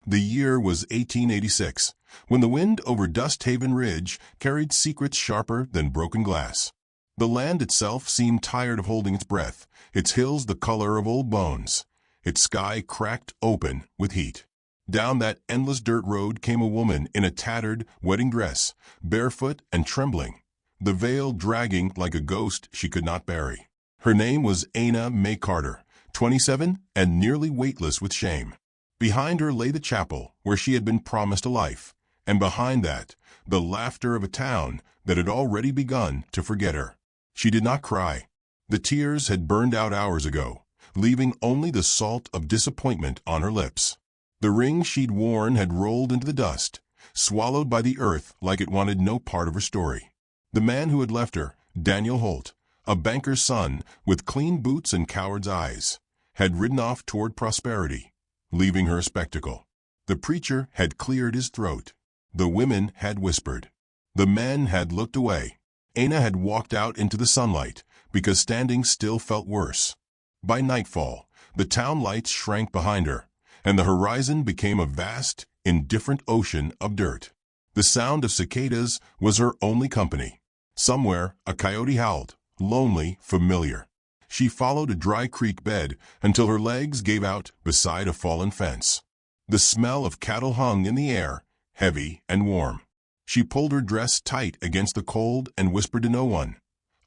The year was 1886, when the wind over Dusthaven Ridge carried secrets sharper than broken glass. The land itself seemed tired of holding its breath, its hills the color of old bones, its sky cracked open with heat. Down that endless dirt road came a woman in a tattered wedding dress, barefoot and trembling, the veil dragging like a ghost she could not bury. Her name was Aina Mae Carter, 27 and nearly weightless with shame. Behind her lay the chapel where she had been promised a life, and behind that, the laughter of a town that had already begun to forget her. She did not cry. The tears had burned out hours ago, leaving only the salt of disappointment on her lips. The ring she'd worn had rolled into the dust, swallowed by the earth like it wanted no part of her story. The man who had left her, Daniel Holt, a banker's son with clean boots and coward's eyes, had ridden off toward prosperity, leaving her a spectacle. The preacher had cleared his throat. The women had whispered. The men had looked away. Aina had walked out into the sunlight because standing still felt worse. By nightfall, the town lights shrank behind her, and the horizon became a vast, indifferent ocean of dirt. The sound of cicadas was her only company. Somewhere, a coyote howled, lonely, familiar. She followed a dry creek bed until her legs gave out beside a fallen fence. The smell of cattle hung in the air, heavy and warm. She pulled her dress tight against the cold and whispered to no one,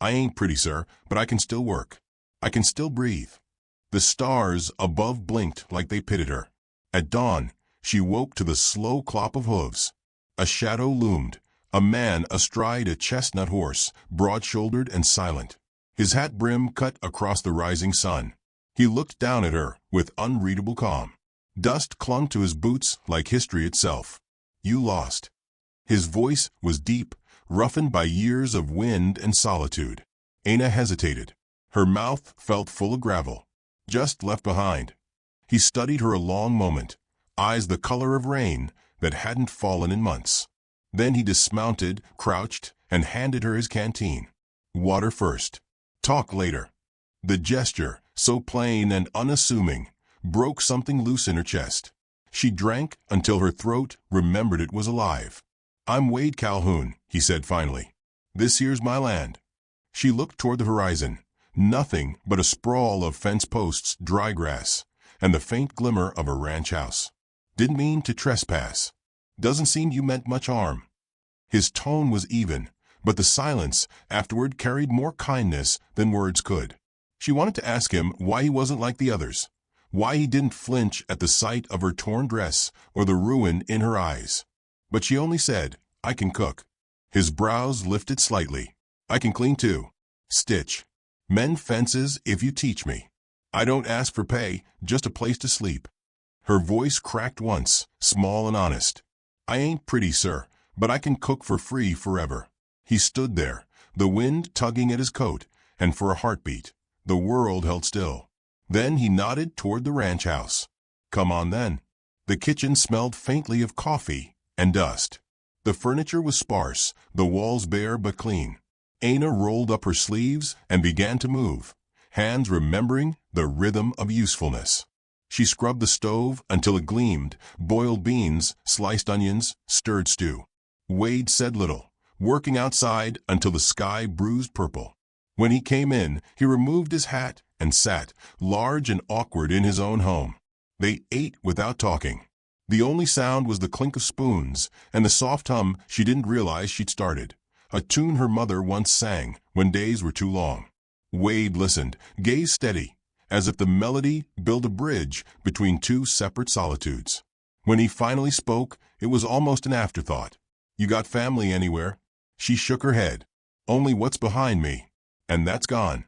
"I ain't pretty, sir, but I can still work. I can still breathe." The stars above blinked like they pitied her. At dawn, she woke to the slow clop of hooves. A shadow loomed, a man astride a chestnut horse, broad-shouldered and silent, his hat brim cut across the rising sun. He looked down at her with unreadable calm. Dust clung to his boots like history itself. "You lost." His voice was deep, roughened by years of wind and solitude. Aina hesitated. Her mouth felt full of gravel. "Just left behind." He studied her a long moment, eyes the color of rain that hadn't fallen in months. Then he dismounted, crouched, and handed her his canteen. "Water first. Talk later." The gesture, so plain and unassuming, broke something loose in her chest. She drank until her throat remembered it was alive. "I'm Wade Calhoun," he said finally. "This here's my land." She looked toward the horizon. Nothing but a sprawl of fence posts, dry grass, and the faint glimmer of a ranch house. "Didn't mean to trespass. Doesn't seem you meant much harm." His tone was even, but the silence afterward carried more kindness than words could. She wanted to ask him why he wasn't like the others, why he didn't flinch at the sight of her torn dress or the ruin in her eyes. But she only said, "I can cook." His brows lifted slightly. "I can clean too. Stitch. Mend fences if you teach me. I don't ask for pay, just a place to sleep." Her voice cracked once, small and honest. "I ain't pretty, sir, but I can cook for free forever." He stood there, the wind tugging at his coat, and for a heartbeat, the world held still. Then he nodded toward the ranch house. "Come on then." The kitchen smelled faintly of coffee and dust. The furniture was sparse, the walls bare but clean. Aina rolled up her sleeves and began to move, hands remembering the rhythm of usefulness. She scrubbed the stove until it gleamed, boiled beans, sliced onions, stirred stew. Wade said little, working outside until the sky bruised purple. When he came in, he removed his hat and sat, large and awkward in his own home. They ate without talking. The only sound was the clink of spoons and the soft hum she didn't realize she'd started, a tune her mother once sang when days were too long. Wade listened, gaze steady, as if the melody built a bridge between two separate solitudes. When he finally spoke, it was almost an afterthought. "You got family anywhere?" She shook her head. "Only what's behind me, and that's gone."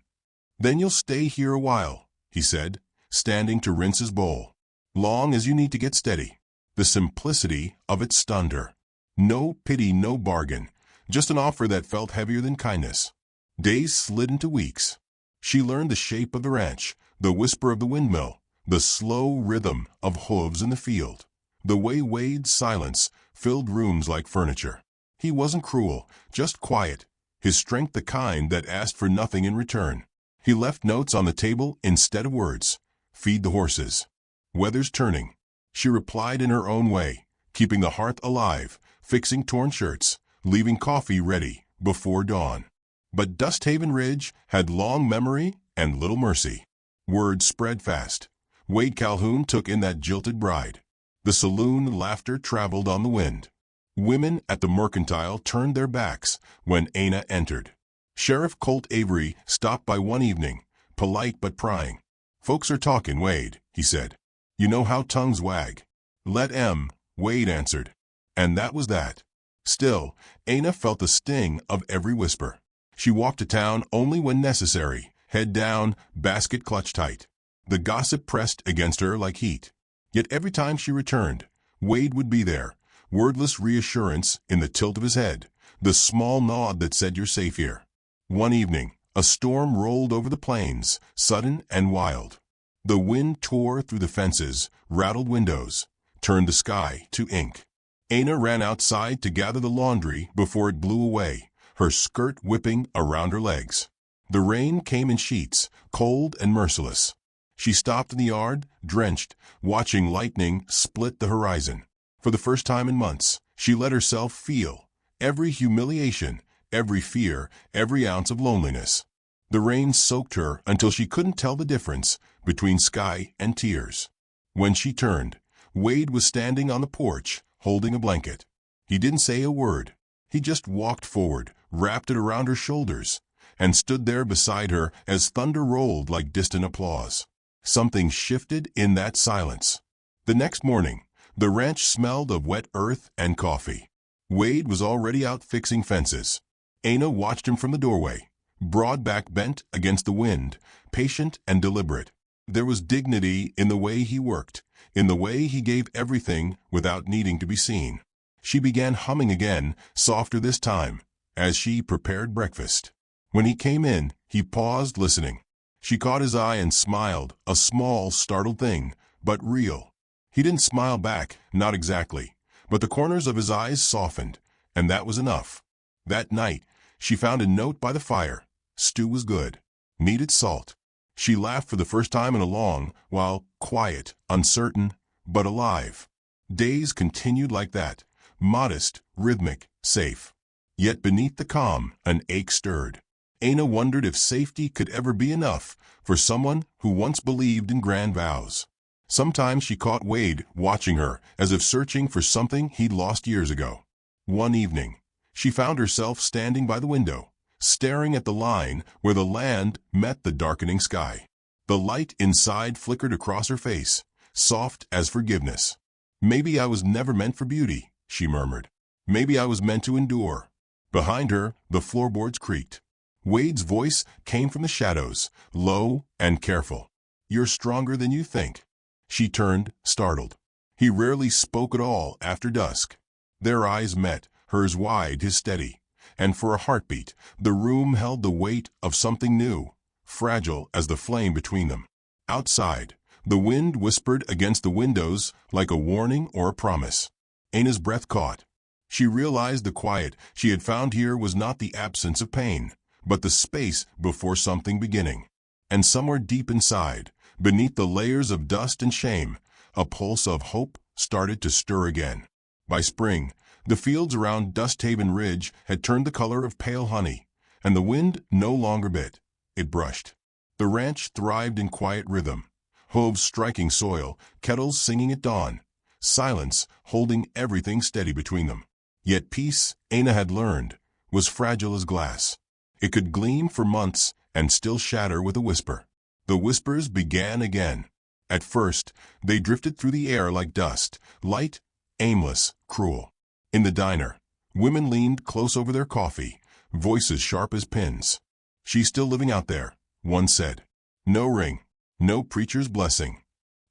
"Then you'll stay here a while," he said, standing to rinse his bowl. "Long as you need to get steady." The simplicity of it stunned her. No pity, no bargain, just an offer that felt heavier than kindness. Days slid into weeks. She learned the shape of the ranch, the whisper of the windmill, the slow rhythm of hooves in the field, the way Wade's silence filled rooms like furniture. He wasn't cruel, just quiet, his strength the kind that asked for nothing in return. He left notes on the table instead of words. "Feed the horses. Weather's turning. She replied in her own way, keeping the hearth alive, fixing torn shirts, leaving coffee ready before dawn. But Dusthaven Ridge had long memory and little mercy. Word spread fast. Wade Calhoun took in that jilted bride. The saloon laughter traveled on the wind. Women at the mercantile turned their backs when Aina entered. Sheriff Colt Avery stopped by one evening, polite but prying. "Folks are talking, Wade," he said. "You know how tongues wag." "Let 'em," Wade answered. And that was that. Still, Aina felt the sting of every whisper. She walked to town only when necessary, head down, basket clutched tight. The gossip pressed against her like heat. Yet every time she returned, Wade would be there, wordless reassurance in the tilt of his head, the small nod that said you're safe here. One evening, a storm rolled over the plains, sudden and wild. The wind tore through the fences, rattled windows, turned the sky to ink. Aina ran outside to gather the laundry before it blew away, her skirt whipping around her legs. The rain came in sheets, cold and merciless. She stopped in the yard, drenched, watching lightning split the horizon. For the first time in months, she let herself feel every humiliation, every fear, every ounce of loneliness. The rain soaked her until she couldn't tell the difference between sky and tears. When she turned, Wade was standing on the porch, holding a blanket. He didn't say a word. He just walked forward, wrapped it around her shoulders, and stood there beside her as thunder rolled like distant applause. Something shifted in that silence. The next morning, the ranch smelled of wet earth and coffee. Wade was already out fixing fences. Aina watched him from the doorway, broad back bent against the wind, patient and deliberate. There was dignity in the way he worked, in the way he gave everything without needing to be seen. She began humming again, softer this time, as she prepared breakfast. When he came in, he paused, listening. She caught his eye and smiled, a small, startled thing, but real. He didn't smile back, not exactly, but the corners of his eyes softened, and that was enough. That night, she found a note by the fire. Stew was good. Needed salt. She laughed for the first time in a long while, quiet, uncertain, but alive. Days continued like that, modest, rhythmic, safe. Yet beneath the calm, an ache stirred. Aina wondered if safety could ever be enough for someone who once believed in grand vows. Sometimes she caught Wade watching her as if searching for something he'd lost years ago. One evening, she found herself standing by the window, staring at the line where the land met the darkening sky. The light inside flickered across her face, soft as forgiveness. "Maybe I was never meant for beauty," she murmured. "Maybe I was meant to endure." Behind her, the floorboards creaked. Wade's voice came from the shadows, low and careful. "You're stronger than you think." She turned, startled. He rarely spoke at all after dusk. Their eyes met, hers wide, his steady. And for a heartbeat, the room held the weight of something new, fragile as the flame between them. Outside, the wind whispered against the windows like a warning or a promise. Aina's breath caught. She realized the quiet she had found here was not the absence of pain, but the space before something beginning. And somewhere deep inside, beneath the layers of dust and shame, a pulse of hope started to stir again. By spring, the fields around Dusthaven Ridge had turned the color of pale honey, and the wind no longer bit. It brushed. The ranch thrived in quiet rhythm, hooves striking soil, kettles singing at dawn, silence holding everything steady between them. Yet peace, Aina had learned, was fragile as glass. It could gleam for months and still shatter with a whisper. The whispers began again. At first, they drifted through the air like dust, light, aimless, cruel. In the diner, women leaned close over their coffee, voices sharp as pins. "She's still living out there," one said. "No ring, no preacher's blessing."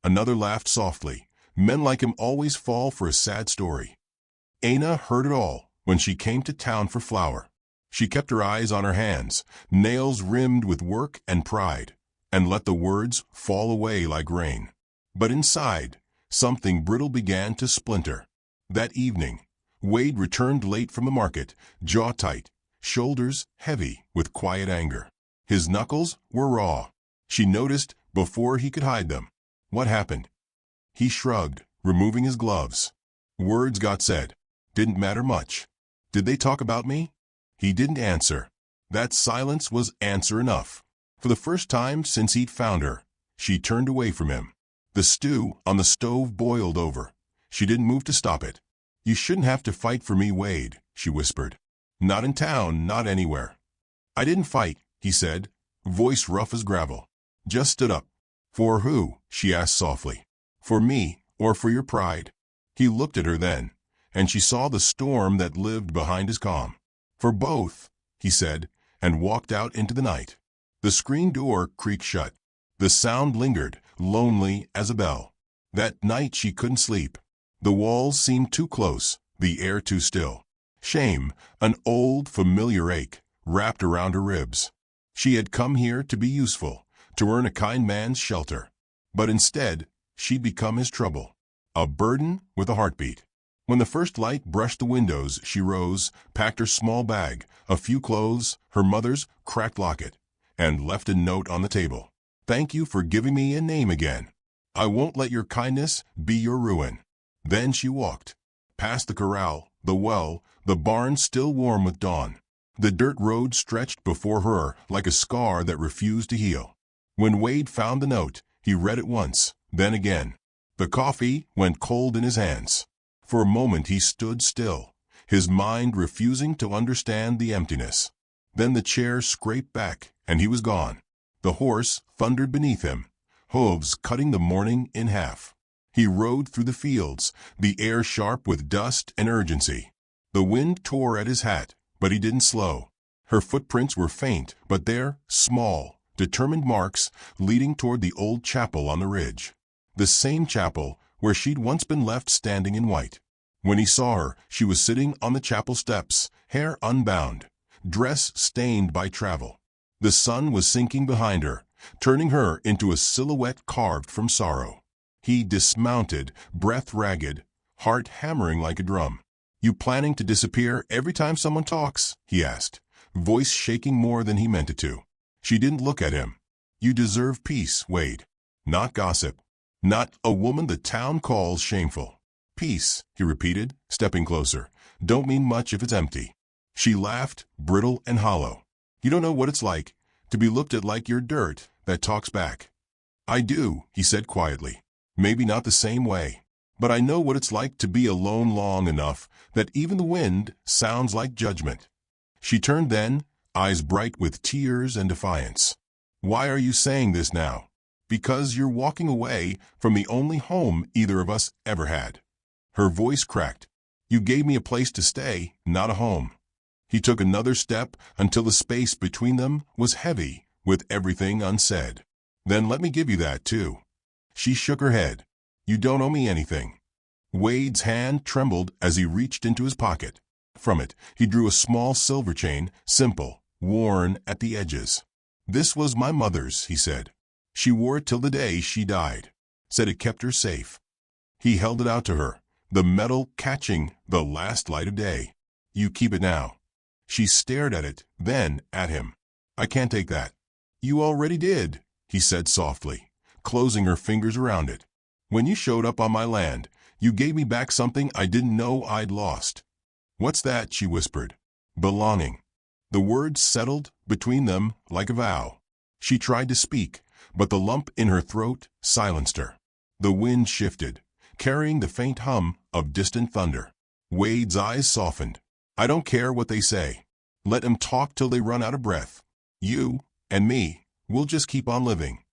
Another laughed softly. "Men like him always fall for a sad story." Aina heard it all when she came to town for flour. She kept her eyes on her hands, nails rimmed with work and pride, and let the words fall away like rain. But inside, something brittle began to splinter. That evening, Wade returned late from the market, jaw tight, shoulders heavy with quiet anger. His knuckles were raw. She noticed before he could hide them. "What happened?" He shrugged, removing his gloves. Words got said. Didn't matter much. Did they talk about me? He didn't answer. That silence was answer enough. For the first time since he'd found her, she turned away from him. The stew on the stove boiled over. She didn't move to stop it. "You shouldn't have to fight for me, Wade," she whispered. "Not in town, not anywhere." "I didn't fight," he said, voice rough as gravel. "Just stood up." "For who?" she asked softly. "For me, or for your pride?" He looked at her then, and she saw the storm that lived behind his calm. "For both," he said, and walked out into the night. The screen door creaked shut. The sound lingered, lonely as a bell. That night she couldn't sleep. The walls seemed too close, the air too still. Shame, an old, familiar ache, wrapped around her ribs. She had come here to be useful, to earn a kind man's shelter. But instead, she'd become his trouble, a burden with a heartbeat. When the first light brushed the windows, she rose, packed her small bag, a few clothes, her mother's cracked locket, and left a note on the table. "Thank you for giving me a name again. I won't let your kindness be your ruin." Then she walked. Past the corral, the well, the barn still warm with dawn. The dirt road stretched before her like a scar that refused to heal. When Wade found the note, he read it once, then again. The coffee went cold in his hands. For a moment he stood still, his mind refusing to understand the emptiness. Then the chair scraped back, and he was gone. The horse thundered beneath him, hooves cutting the morning in half. He rode through the fields, the air sharp with dust and urgency. The wind tore at his hat, but he didn't slow. Her footprints were faint, but they're small, determined marks leading toward the old chapel on the ridge. The same chapel where she'd once been left standing in white. When he saw her, she was sitting on the chapel steps, hair unbound, dress stained by travel. The sun was sinking behind her, turning her into a silhouette carved from sorrow. He dismounted, breath ragged, heart hammering like a drum. "You planning to disappear every time someone talks?" he asked, voice shaking more than he meant it to. She didn't look at him. "You deserve peace, Wade. Not gossip. Not a woman the town calls shameful." "Peace," he repeated, stepping closer. "Don't mean much if it's empty." She laughed, brittle and hollow. "You don't know what it's like to be looked at like you're dirt that talks back." "I do," he said quietly. "Maybe not the same way. But I know what it's like to be alone long enough that even the wind sounds like judgment." She turned then, eyes bright with tears and defiance. "Why are you saying this now?" "Because you're walking away from the only home either of us ever had." Her voice cracked. "You gave me a place to stay, not a home." He took another step until the space between them was heavy with everything unsaid. "Then let me give you that, too." She shook her head. "You don't owe me anything." Wade's hand trembled as he reached into his pocket. From it, he drew a small silver chain, simple, worn at the edges. "This was my mother's," he said. "She wore it till the day she died. Said it kept her safe." He held it out to her, the metal catching the last light of day. "You keep it now." She stared at it, then at him. "I can't take that." "You already did," he said softly, closing her fingers around it. "When you showed up on my land, you gave me back something I didn't know I'd lost." "What's that?" she whispered. "Belonging." The words settled between them like a vow. She tried to speak, but the lump in her throat silenced her. The wind shifted, carrying the faint hum of distant thunder. Wade's eyes softened. "I don't care what they say. Let them talk till they run out of breath. You and me, we'll just keep on living."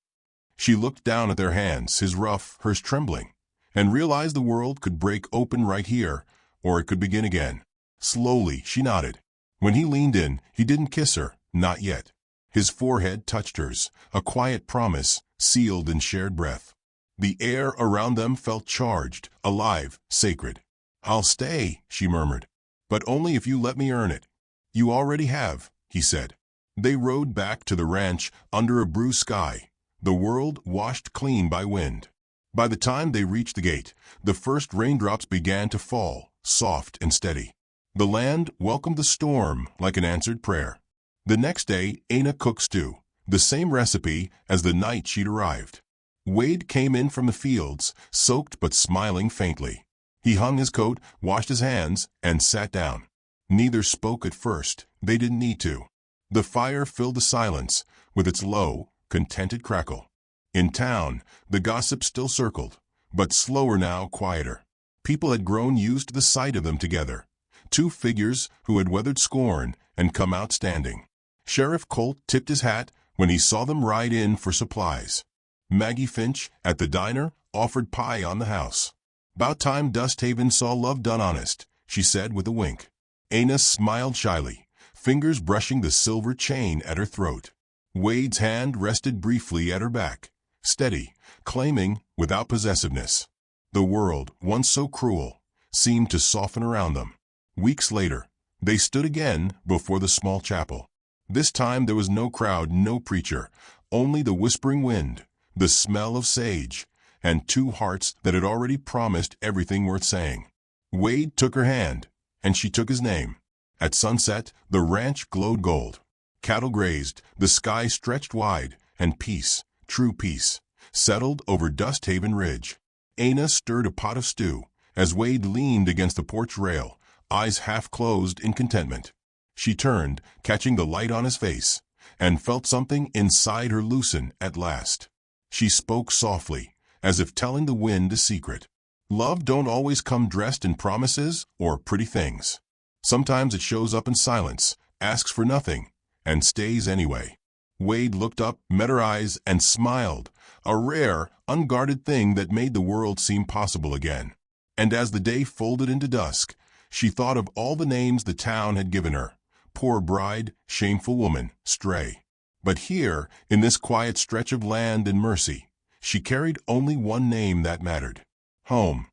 She looked down at their hands, his rough, hers trembling, and realized the world could break open right here, or it could begin again. Slowly, she nodded. When he leaned in, he didn't kiss her, not yet. His forehead touched hers, a quiet promise, sealed in shared breath. The air around them felt charged, alive, sacred. "I'll stay," she murmured. "But only if you let me earn it." "You already have," he said. They rode back to the ranch under a blue sky, the world washed clean by wind. By the time they reached the gate, the first raindrops began to fall, soft and steady. The land welcomed the storm like an answered prayer. The next day, Aina cooked stew, the same recipe as the night she'd arrived. Wade came in from the fields, soaked but smiling faintly. He hung his coat, washed his hands, and sat down. Neither spoke at first. They didn't need to. The fire filled the silence with its low, contented crackle. In town, the gossip still circled, but slower now, quieter. People had grown used to the sight of them together. Two figures who had weathered scorn and come out standing. Sheriff Colt tipped his hat when he saw them ride in for supplies. Maggie Finch, at the diner, offered pie on the house. "'Bout time Dusthaven saw love done honest," she said with a wink. Aina smiled shyly, fingers brushing the silver chain at her throat. Wade's hand rested briefly at her back, steady, claiming without possessiveness. The world, once so cruel, seemed to soften around them. Weeks later, they stood again before the small chapel. This time there was no crowd, no preacher, only the whispering wind, the smell of sage, and two hearts that had already promised everything worth saying. Wade took her hand, and she took his name. At sunset, the ranch glowed gold. Cattle grazed, the sky stretched wide, and peace, true peace, settled over Dusthaven Ridge. Aina stirred a pot of stew as Wade leaned against the porch rail, eyes half closed in contentment. She turned, catching the light on his face, and felt something inside her loosen at last. She spoke softly, as if telling the wind a secret. "Love don't always come dressed in promises or pretty things. Sometimes it shows up in silence, asks for nothing, and stays anyway." Wade looked up, met her eyes, and smiled, a rare, unguarded thing that made the world seem possible again. And as the day folded into dusk, she thought of all the names the town had given her: poor bride, shameful woman, stray. But here, in this quiet stretch of land and mercy, she carried only one name that mattered: home.